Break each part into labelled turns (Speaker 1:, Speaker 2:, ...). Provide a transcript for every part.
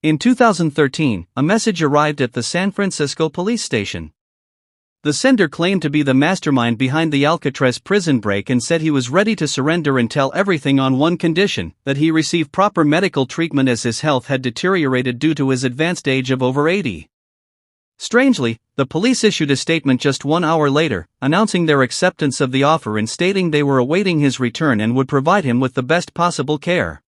Speaker 1: In 2013, a message arrived at the San Francisco police station. The sender claimed to be the mastermind behind the Alcatraz prison break and said he was ready to surrender and tell everything on one condition: that he receive proper medical treatment as his health had deteriorated due to his advanced age of over 80. Strangely, the police issued a statement just 1 hour later, announcing their acceptance of the offer and stating they were awaiting his return and would provide him with the best possible care.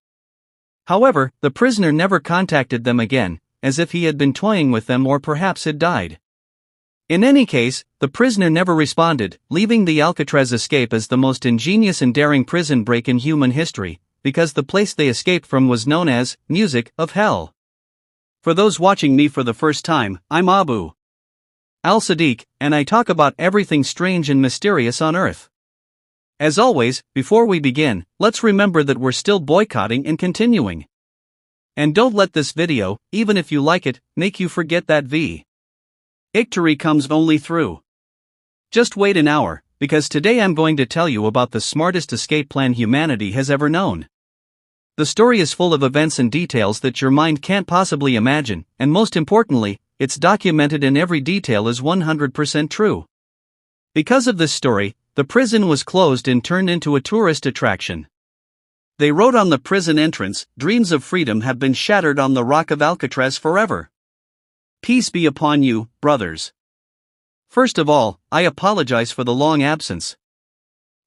Speaker 1: However, the prisoner never contacted them again, as if he had been toying with them or perhaps had died. In any case, the prisoner never responded, leaving the Alcatraz escape as the most ingenious and daring prison break in human history, because the place they escaped from was known as Music of Hell. For those watching me for the first time, I'm Abu Al-Sadiq, and I talk about everything strange and mysterious on Earth. As always, before we begin, let's remember that we're still boycotting and continuing. And don't let this video, even if you like it, make you forget that victory comes only through. Just wait an hour, because today I'm going to tell you about the smartest escape plan humanity has ever known. The story is full of events and details that your mind can't possibly imagine, and most importantly, it's documented and every detail is 100% true. Because of this story, the prison was closed and turned into a tourist attraction. They wrote on the prison entrance, "Dreams of freedom have been shattered on the rock of Alcatraz forever. Peace be upon you, brothers." First of all, I apologize for the long absence.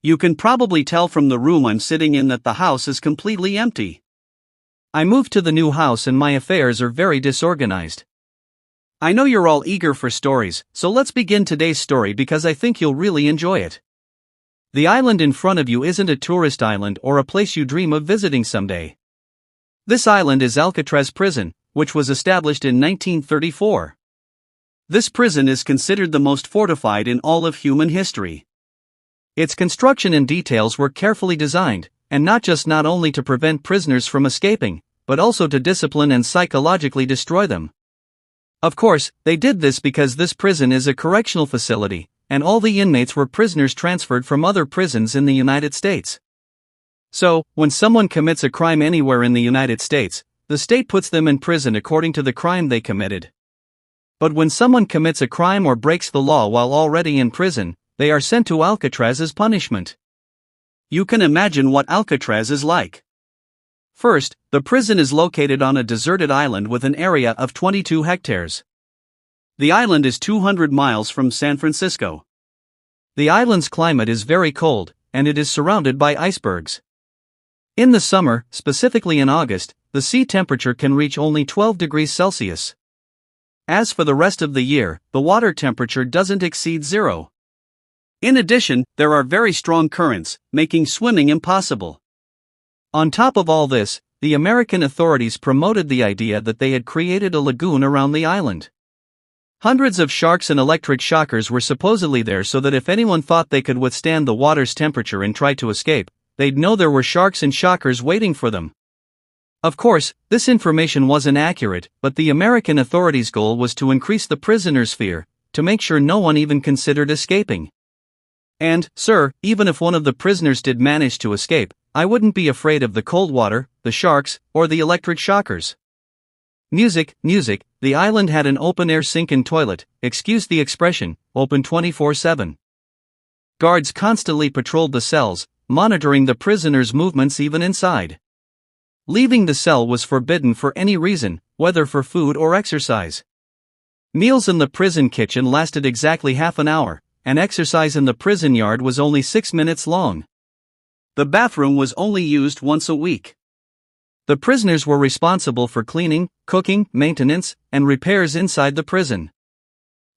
Speaker 1: You can probably tell from the room I'm sitting in that the house is completely empty. I moved to the new house and my affairs are very disorganized. I know you're all eager for stories, so let's begin today's story because I think you'll really enjoy it. The island in front of you isn't a tourist island or a place you dream of visiting someday. This island is Alcatraz Prison, which was established in 1934. This prison is considered the most fortified in all of human history. Its construction and details were carefully designed, and not only to prevent prisoners from escaping, but also to discipline and psychologically destroy them. Of course, they did this because this prison is a correctional facility, and all the inmates were prisoners transferred from other prisons in the United States. So, when someone commits a crime anywhere in the United States, the state puts them in prison according to the crime they committed. But when someone commits a crime or breaks the law while already in prison, they are sent to Alcatraz as punishment. You can imagine what Alcatraz is like. First, the prison is located on a deserted island with an area of 22 hectares. The island is 200 miles from San Francisco. The island's climate is very cold, and it is surrounded by icebergs. In the summer, specifically in August, the sea temperature can reach only 12 degrees Celsius. As for the rest of the year, the water temperature doesn't exceed 0. In addition, there are very strong currents, making swimming impossible. On top of all this, the American authorities promoted the idea that they had created a lagoon around the island. Hundreds of sharks and electric shockers were supposedly there so that if anyone thought they could withstand the water's temperature and tried to escape, they'd know there were sharks and shockers waiting for them. Of course, this information wasn't accurate, but the American authorities' goal was to increase the prisoners' fear, to make sure no one even considered escaping. And, sir, even if one of the prisoners did manage to escape, I wouldn't be afraid of the cold water, the sharks, or the electric shockers. Music, the island had an open-air sink and toilet, excuse the expression, open 24/7. Guards constantly patrolled the cells, monitoring the prisoners' movements even inside. Leaving the cell was forbidden for any reason, whether for food or exercise. Meals in the prison kitchen lasted exactly half an hour, and exercise in the prison yard was only 6 minutes long. The bathroom was only used once a week. The prisoners were responsible for cleaning, cooking, maintenance, and repairs inside the prison.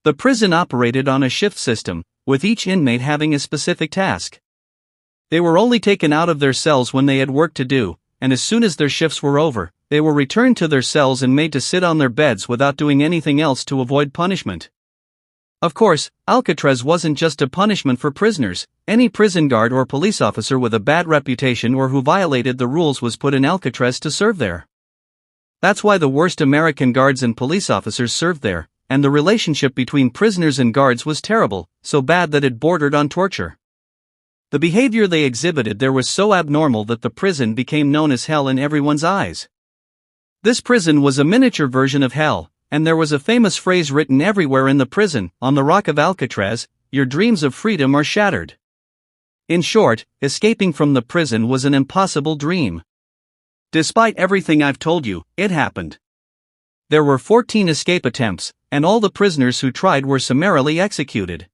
Speaker 1: The prison operated on a shift system, with each inmate having a specific task. They were only taken out of their cells when they had work to do, and as soon as their shifts were over, they were returned to their cells and made to sit on their beds without doing anything else to avoid punishment. Of course, Alcatraz wasn't just a punishment for prisoners. Any prison guard or police officer with a bad reputation or who violated the rules was put in Alcatraz to serve there. That's why the worst American guards and police officers served there, and the relationship between prisoners and guards was terrible, so bad that it bordered on torture. The behavior they exhibited there was so abnormal that the prison became known as hell in everyone's eyes. This prison was a miniature version of hell, and there was a famous phrase written everywhere in the prison: "On the rock of Alcatraz, your dreams of freedom are shattered." In short, escaping from the prison was an impossible dream. Despite everything I've told you, it happened. There were 14 escape attempts, and all the prisoners who tried were summarily executed,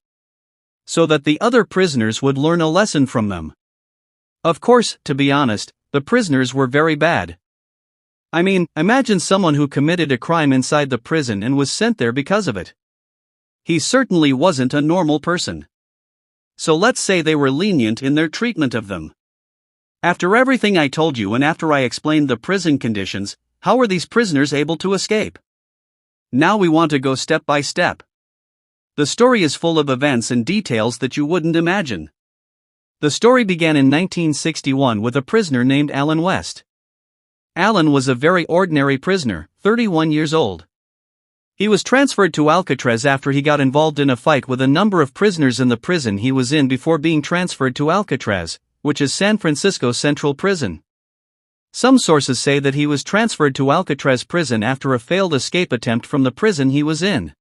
Speaker 1: so that the other prisoners would learn a lesson from them. Of course, to be honest, the prisoners were very bad. I mean, imagine someone who committed a crime inside the prison and was sent there because of it. He certainly wasn't a normal person. So let's say they were lenient in their treatment of them. After everything I told you and after I explained the prison conditions, how were these prisoners able to escape? Now we want to go step by step. The story is full of events and details that you wouldn't imagine. The story began in 1961 with a prisoner named Alan West. Alan was a very ordinary prisoner, 31 years old. He was transferred to Alcatraz after he got involved in a fight with a number of prisoners in the prison he was in before being transferred to Alcatraz, which is San Francisco Central Prison. Some sources say that he was transferred to Alcatraz prison after a failed escape attempt from the prison he was in.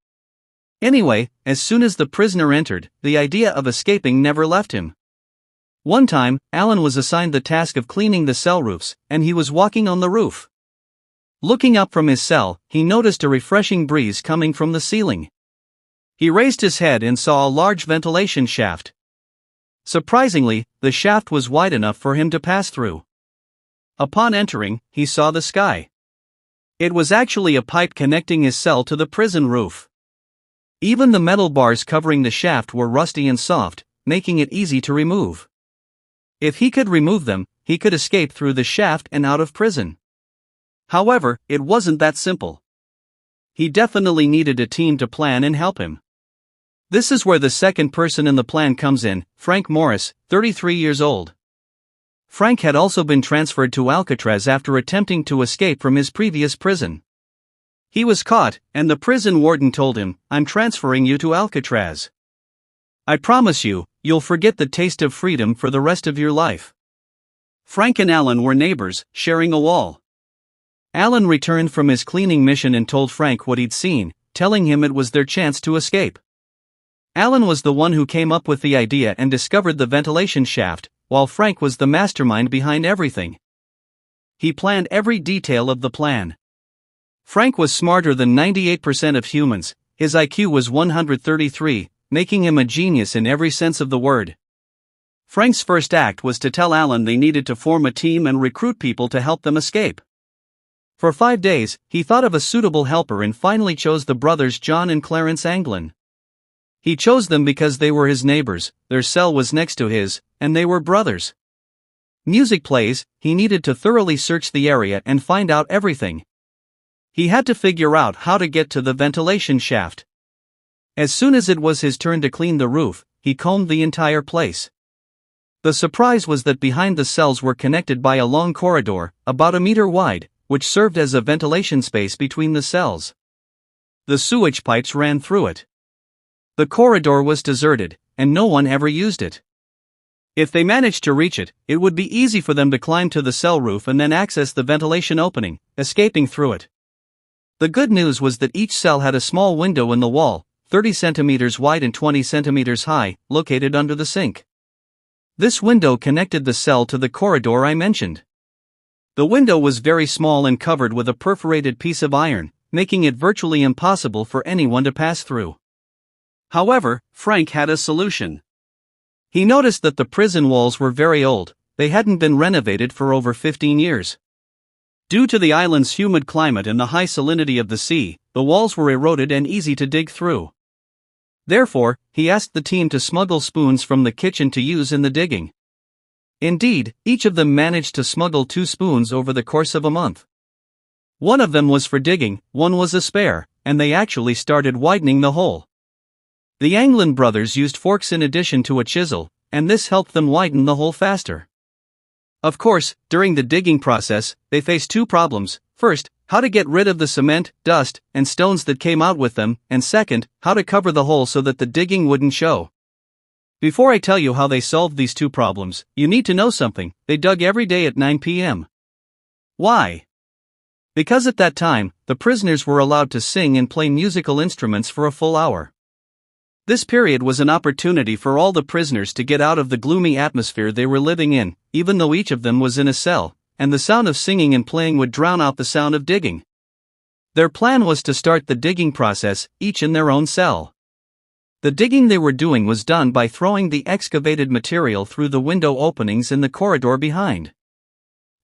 Speaker 1: Anyway, as soon as the prisoner entered, the idea of escaping never left him. One time, Alan was assigned the task of cleaning the cell roofs, and he was walking on the roof. Looking up from his cell, he noticed a refreshing breeze coming from the ceiling. He raised his head and saw a large ventilation shaft. Surprisingly, the shaft was wide enough for him to pass through. Upon entering, he saw the sky. It was actually a pipe connecting his cell to the prison roof. Even the metal bars covering the shaft were rusty and soft, making it easy to remove. If he could remove them, he could escape through the shaft and out of prison. However, it wasn't that simple. He definitely needed a team to plan and help him. This is where the second person in the plan comes in, Frank Morris, 33 years old. Frank had also been transferred to Alcatraz after attempting to escape from his previous prison. He was caught, and the prison warden told him, "I'm transferring you to Alcatraz. I promise you, you'll forget the taste of freedom for the rest of your life." Frank and Alan were neighbors, sharing a wall. Alan returned from his cleaning mission and told Frank what he'd seen, telling him it was their chance to escape. Alan was the one who came up with the idea and discovered the ventilation shaft, while Frank was the mastermind behind everything. He planned every detail of the plan. Frank was smarter than 98% of humans. His IQ was 133, making him a genius in every sense of the word. Frank's first act was to tell Alan they needed to form a team and recruit people to help them escape. For 5 days, he thought of a suitable helper and finally chose the brothers John and Clarence Anglin. He chose them because they were his neighbors, their cell was next to his, and they were brothers. Music plays, he needed to thoroughly search the area and find out everything. He had to figure out how to get to the ventilation shaft. As soon as it was his turn to clean the roof, he combed the entire place. The surprise was that behind the cells were connected by a long corridor, about a meter wide, which served as a ventilation space between the cells. The sewage pipes ran through it. The corridor was deserted, and no one ever used it. If they managed to reach it, it would be easy for them to climb to the cell roof and then access the ventilation opening, escaping through it. The good news was that each cell had a small window in the wall, 30 centimeters wide and 20 centimeters high, located under the sink. This window connected the cell to the corridor I mentioned. The window was very small and covered with a perforated piece of iron, making it virtually impossible for anyone to pass through. However, Frank had a solution. He noticed that the prison walls were very old. They hadn't been renovated for over 15 years. Due to the island's humid climate and the high salinity of the sea, the walls were eroded and easy to dig through. Therefore, he asked the team to smuggle spoons from the kitchen to use in the digging. Indeed, each of them managed to smuggle 2 spoons over the course of a month. One of them was for digging, one was a spare, and they actually started widening the hole. The Anglin brothers used forks in addition to a chisel, and this helped them widen the hole faster. Of course, during the digging process, they faced 2 problems. First, how to get rid of the cement, dust, and stones that came out with them, and second, how to cover the hole so that the digging wouldn't show. Before I tell you how they solved these 2 problems, you need to know something: they dug every day at 9 p.m. Why? Because at that time, the prisoners were allowed to sing and play musical instruments for a full hour. This period was an opportunity for all the prisoners to get out of the gloomy atmosphere they were living in, even though each of them was in a cell, and the sound of singing and playing would drown out the sound of digging. Their plan was to start the digging process, each in their own cell. The digging they were doing was done by throwing the excavated material through the window openings in the corridor behind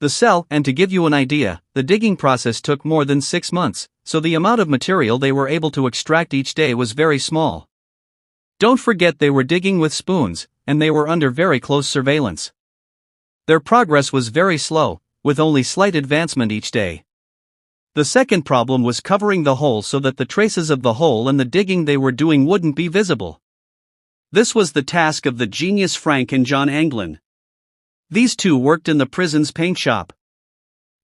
Speaker 1: the cell, and to give you an idea, the digging process took more than 6 months, so the amount of material they were able to extract each day was very small. Don't forget they were digging with spoons, and they were under very close surveillance. Their progress was very slow, with only slight advancement each day. The second problem was covering the hole so that the traces of the hole and the digging they were doing wouldn't be visible. This was the task of the genius Frank and John Anglin. These two worked in the prison's paint shop.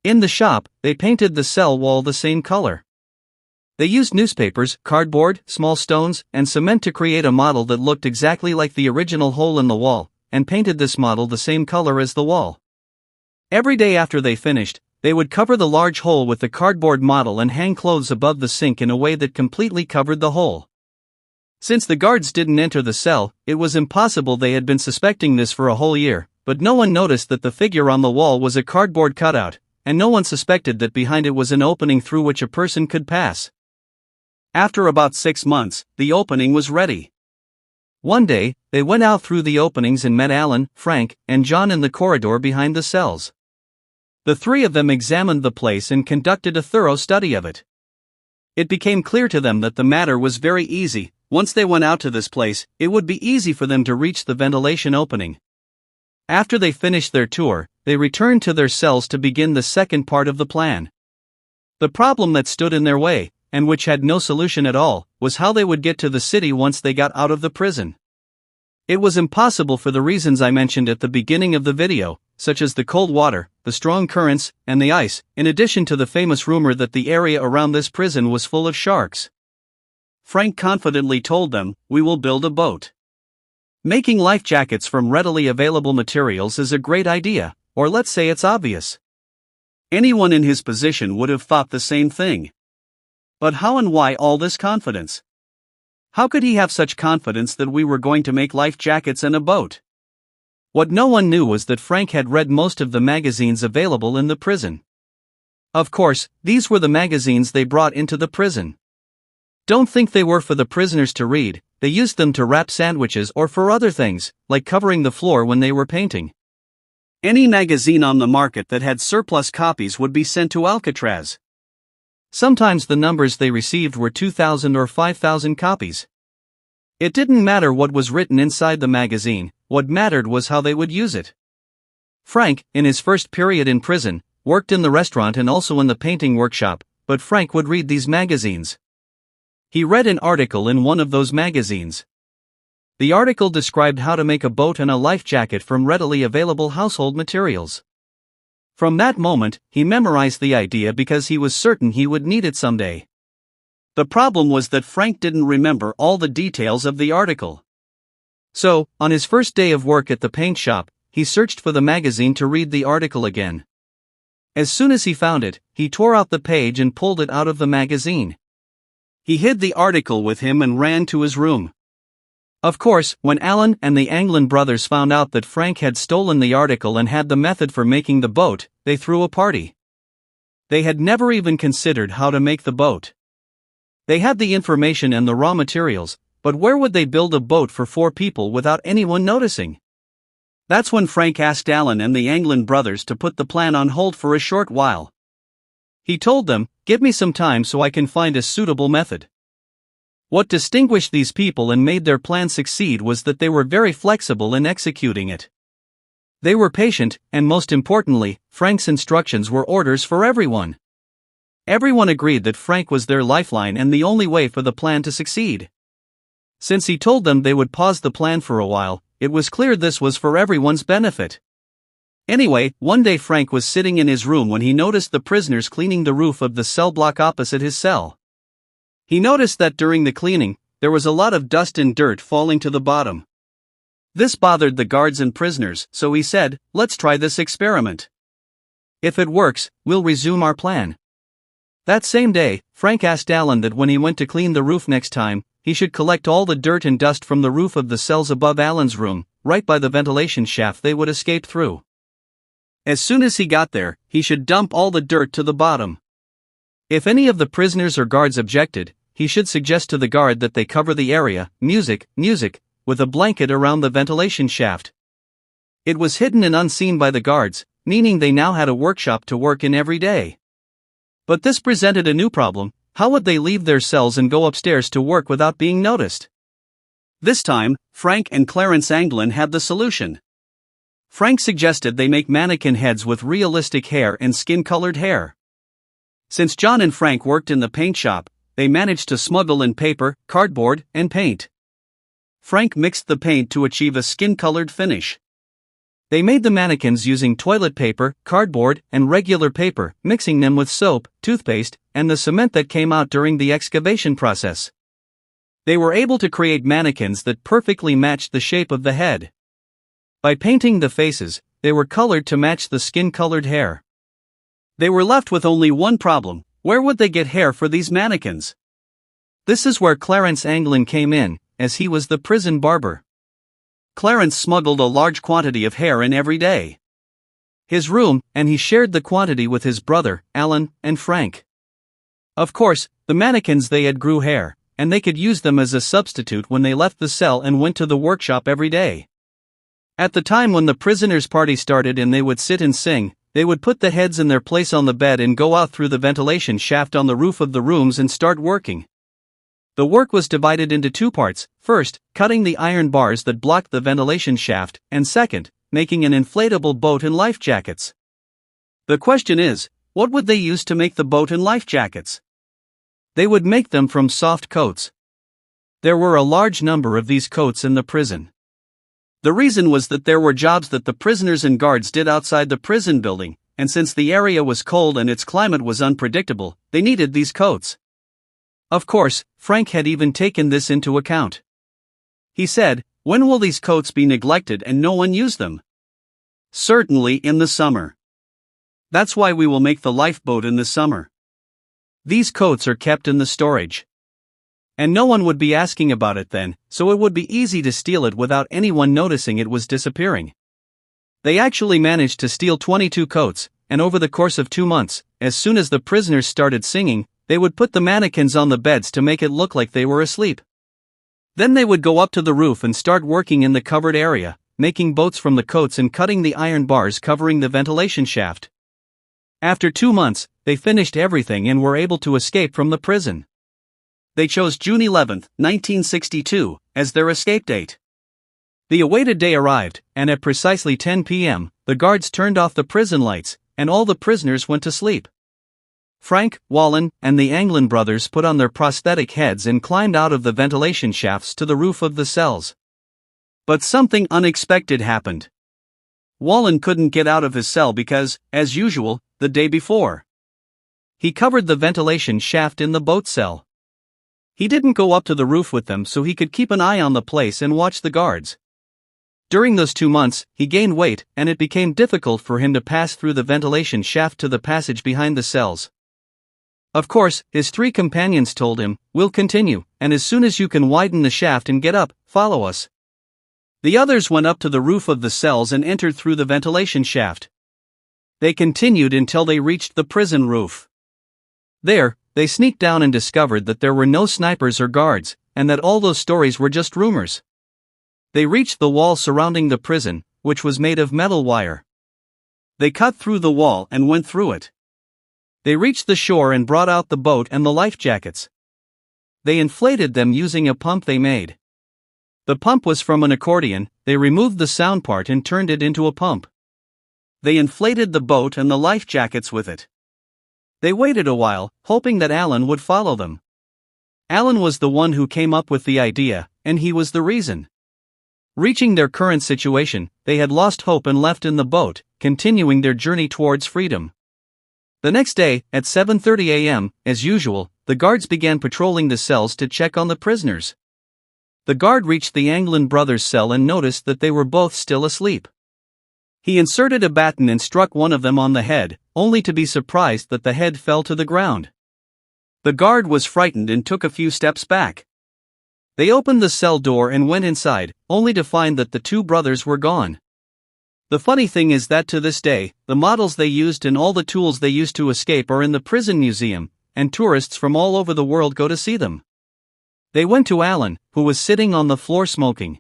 Speaker 1: In the shop, they painted the cell wall the same color. They used newspapers, cardboard, small stones, and cement to create a model that looked exactly like the original hole in the wall, and painted this model the same color as the wall. Every day after they finished, they would cover the large hole with the cardboard model and hang clothes above the sink in a way that completely covered the hole. Since the guards didn't enter the cell, it was impossible they had been suspecting this for a whole year, but no one noticed that the figure on the wall was a cardboard cutout, and no one suspected that behind it was an opening through which a person could pass. After about 6 months, the opening was ready. One day, they went out through the openings and met Alan, Frank, and John in the corridor behind the cells. The three of them examined the place and conducted a thorough study of it. It became clear to them that the matter was very easy. Once they went out to this place, it would be easy for them to reach the ventilation opening. After they finished their tour, they returned to their cells to begin the second part of the plan. The problem that stood in their way, and which had no solution at all, was how they would get to the city once they got out of the prison. It was impossible for the reasons I mentioned at the beginning of the video, such as the cold water, the strong currents, and the ice, in addition to the famous rumor that the area around this prison was full of sharks. Frank confidently told them, "We will build a boat. Making life jackets from readily available materials is a great idea, or let's say it's obvious." Anyone in his position would have thought the same thing. But how and why all this confidence? How could he have such confidence that we were going to make life jackets and a boat? What no one knew was that Frank had read most of the magazines available in the prison. Of course, these were the magazines they brought into the prison. Don't think they were for the prisoners to read, they used them to wrap sandwiches or for other things, like covering the floor when they were painting. Any magazine on the market that had surplus copies would be sent to Alcatraz. Sometimes the numbers they received were 2,000 or 5,000 copies. It didn't matter what was written inside the magazine, what mattered was how they would use it. Frank, in his first period in prison, worked in the restaurant and also in the painting workshop, but Frank would read these magazines. He read an article in one of those magazines. The article described how to make a boat and a life jacket from readily available household materials. From that moment, he memorized the idea because he was certain he would need it someday. The problem was that Frank didn't remember all the details of the article. So, on his first day of work at the paint shop, he searched for the magazine to read the article again. As soon as he found it, he tore out the page and pulled it out of the magazine. He hid the article with him and ran to his room. Of course, when Alan and the Anglin brothers found out that Frank had stolen the article and had the method for making the boat, they threw a party. They had never even considered how to make the boat. They had the information and the raw materials, but where would they build a boat for 4 people without anyone noticing? That's when Frank asked Alan and the Anglin brothers to put the plan on hold for a short while. He told them, "Give me some time so I can find a suitable method." What distinguished these people and made their plan succeed was that they were very flexible in executing it. They were patient, and most importantly, Frank's instructions were orders for everyone. Everyone agreed that Frank was their lifeline and the only way for the plan to succeed. Since he told them they would pause the plan for a while, it was clear this was for everyone's benefit. Anyway, one day Frank was sitting in his room when he noticed the prisoners cleaning the roof of the cell block opposite his cell. He noticed that during the cleaning, there was a lot of dust and dirt falling to the bottom. This bothered the guards and prisoners, so he said, "Let's try this experiment. If it works, we'll resume our plan. That same day, Frank asked Alan that when he went to clean the roof next time, he should collect all the dirt and dust from the roof of the cells above Alan's room, right by the ventilation shaft they would escape through. As soon as he got there, he should dump all the dirt to the bottom. If any of the prisoners or guards objected, he should suggest to the guard that they cover the area, music, with a blanket around the ventilation shaft. It was hidden and unseen by the guards, meaning they now had a workshop to work in every day. But this presented a new problem: how would they leave their cells and go upstairs to work without being noticed? This time, Frank and Clarence Anglin had the solution. Frank suggested they make mannequin heads with realistic hair and skin-colored hair. Since John and Frank worked in the paint shop, they managed to smuggle in paper, cardboard, and paint. Frank mixed the paint to achieve a skin-colored finish. They made the mannequins using toilet paper, cardboard, and regular paper, mixing them with soap, toothpaste, and the cement that came out during the excavation process. They were able to create mannequins that perfectly matched the shape of the head. By painting the faces, they were colored to match the skin-colored hair. They were left with only one problem: where would they get hair for these mannequins? This is where Clarence Anglin came in, as he was the prison barber. Clarence smuggled a large quantity of hair in every day. His room, and he shared the quantity with his brother, Alan, and Frank. Of course, the mannequins they had grew hair, and they could use them as a substitute when they left the cell and went to the workshop every day. At the time when the prisoners' party started and they would sit and sing, they would put the heads in their place on the bed and go out through the ventilation shaft on the roof of the rooms and start working. The work was divided into two parts: first, cutting the iron bars that blocked the ventilation shaft, and second, making an inflatable boat and life jackets. The question is, what would they use to make the boat and life jackets? They would make them from soft coats. There were a large number of these coats in the prison. The reason was that there were jobs that the prisoners and guards did outside the prison building, and since the area was cold and its climate was unpredictable, they needed these coats. Of course, Frank had even taken this into account. He said, "When will these coats be neglected and no one use them?" "Certainly in the summer. That's why we will make the lifeboat in the summer. These coats are kept in the storage. And no one would be asking about it then, so it would be easy to steal it without anyone noticing it was disappearing." They actually managed to steal 22 coats, and over the course of 2 months, as soon as the prisoners started singing, they would put the mannequins on the beds to make it look like they were asleep. Then they would go up to the roof and start working in the covered area, making boats from the coats and cutting the iron bars covering the ventilation shaft. After 2 months, they finished everything and were able to escape from the prison. They chose June 11, 1962, as their escape date. The awaited day arrived, and at precisely 10 p.m., the guards turned off the prison lights, and all the prisoners went to sleep. Frank, Wallen, and the Anglin brothers put on their prosthetic heads and climbed out of the ventilation shafts to the roof of the cells. But something unexpected happened. Wallen couldn't get out of his cell because, as usual, the day before, he covered the ventilation shaft in the boat cell. He didn't go up to the roof with them so he could keep an eye on the place and watch the guards. During those 2 months, he gained weight, and it became difficult for him to pass through the ventilation shaft to the passage behind the cells. Of course, his 3 companions told him, "We'll continue, and as soon as you can widen the shaft and get up, follow us." The others went up to the roof of the cells and entered through the ventilation shaft. They continued until they reached the prison roof. There, they sneaked down and discovered that there were no snipers or guards, and that all those stories were just rumors. They reached the wall surrounding the prison, which was made of metal wire. They cut through the wall and went through it. They reached the shore and brought out the boat and the life jackets. They inflated them using a pump they made. The pump was from an accordion. They removed the sound part and turned it into a pump. They inflated the boat and the life jackets with it. They waited a while, hoping that Alan would follow them. Alan was the one who came up with the idea, and he was the reason. Reaching their current situation, they had lost hope and left in the boat, continuing their journey towards freedom. The next day, at 7:30 a.m., as usual, the guards began patrolling the cells to check on the prisoners. The guard reached the Anglin brothers' cell and noticed that they were both still asleep. He inserted a baton and struck one of them on the head, only to be surprised that the head fell to the ground. The guard was frightened and took a few steps back. They opened the cell door and went inside, only to find that the two brothers were gone. The funny thing is that to this day, the models they used and all the tools they used to escape are in the prison museum, and tourists from all over the world go to see them. They went to Alan, who was sitting on the floor smoking.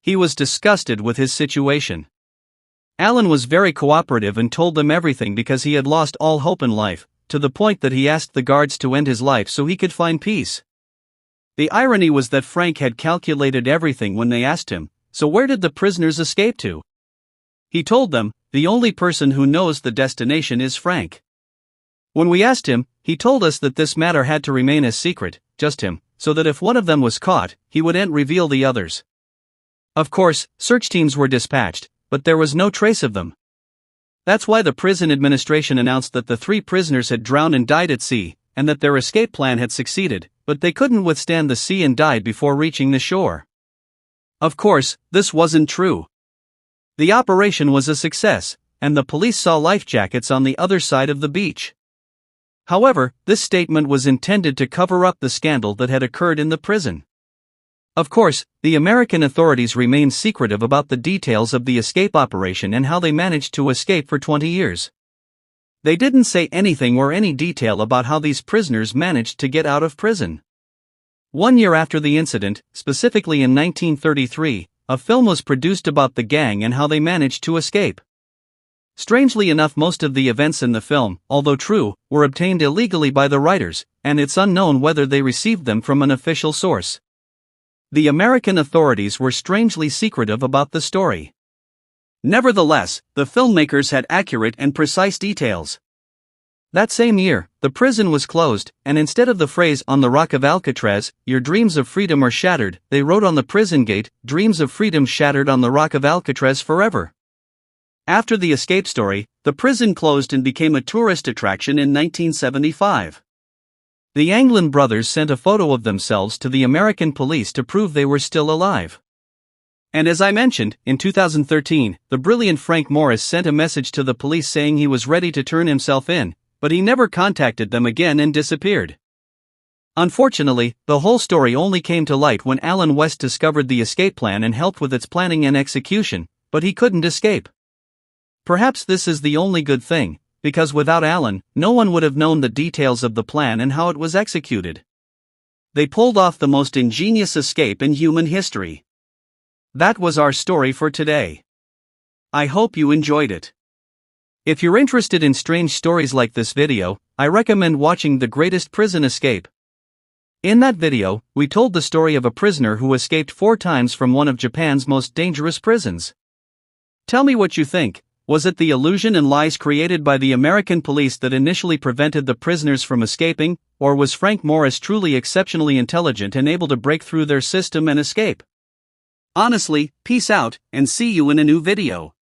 Speaker 1: He was disgusted with his situation. Alan was very cooperative and told them everything because he had lost all hope in life, to the point that he asked the guards to end his life so he could find peace. The irony was that Frank had calculated everything when they asked him, "So where did the prisoners escape to?" He told them, "The only person who knows the destination is Frank." When we asked him, he told us that this matter had to remain a secret, just him, so that if one of them was caught, he wouldn't reveal the others. Of course, search teams were dispatched, but there was no trace of them. That's why the prison administration announced that the 3 prisoners had drowned and died at sea, and that their escape plan had succeeded, but they couldn't withstand the sea and died before reaching the shore. Of course, this wasn't true. The operation was a success, and the police saw life jackets on the other side of the beach. However, this statement was intended to cover up the scandal that had occurred in the prison. Of course, the American authorities remained secretive about the details of the escape operation and how they managed to escape for 20 years. They didn't say anything or any detail about how these prisoners managed to get out of prison. 1 year after the incident, specifically in 1933, a film was produced about the gang and how they managed to escape. Strangely enough, most of the events in the film, although true, were obtained illegally by the writers, and it's unknown whether they received them from an official source. The American authorities were strangely secretive about the story. Nevertheless, the filmmakers had accurate and precise details. That same year, the prison was closed, and instead of the phrase "on the rock of Alcatraz, your dreams of freedom are shattered," they wrote on the prison gate, "Dreams of freedom shattered on the rock of Alcatraz forever." After the escape story, the prison closed and became a tourist attraction in 1975. The Anglin brothers sent a photo of themselves to the American police to prove they were still alive. And as I mentioned, in 2013, the brilliant Frank Morris sent a message to the police saying he was ready to turn himself in, but he never contacted them again and disappeared. Unfortunately, the whole story only came to light when Alan West discovered the escape plan and helped with its planning and execution, but he couldn't escape. Perhaps this is the only good thing, because without Alan, no one would have known the details of the plan and how it was executed. They pulled off the most ingenious escape in human history. That was our story for today. I hope you enjoyed it. If you're interested in strange stories like this video, I recommend watching The Greatest Prison Escape. In that video, we told the story of a prisoner who escaped 4 times from one of Japan's most dangerous prisons. Tell me what you think. Was it the illusion and lies created by the American police that initially prevented the prisoners from escaping, or was Frank Morris truly exceptionally intelligent and able to break through their system and escape? Honestly, peace out, and see you in a new video.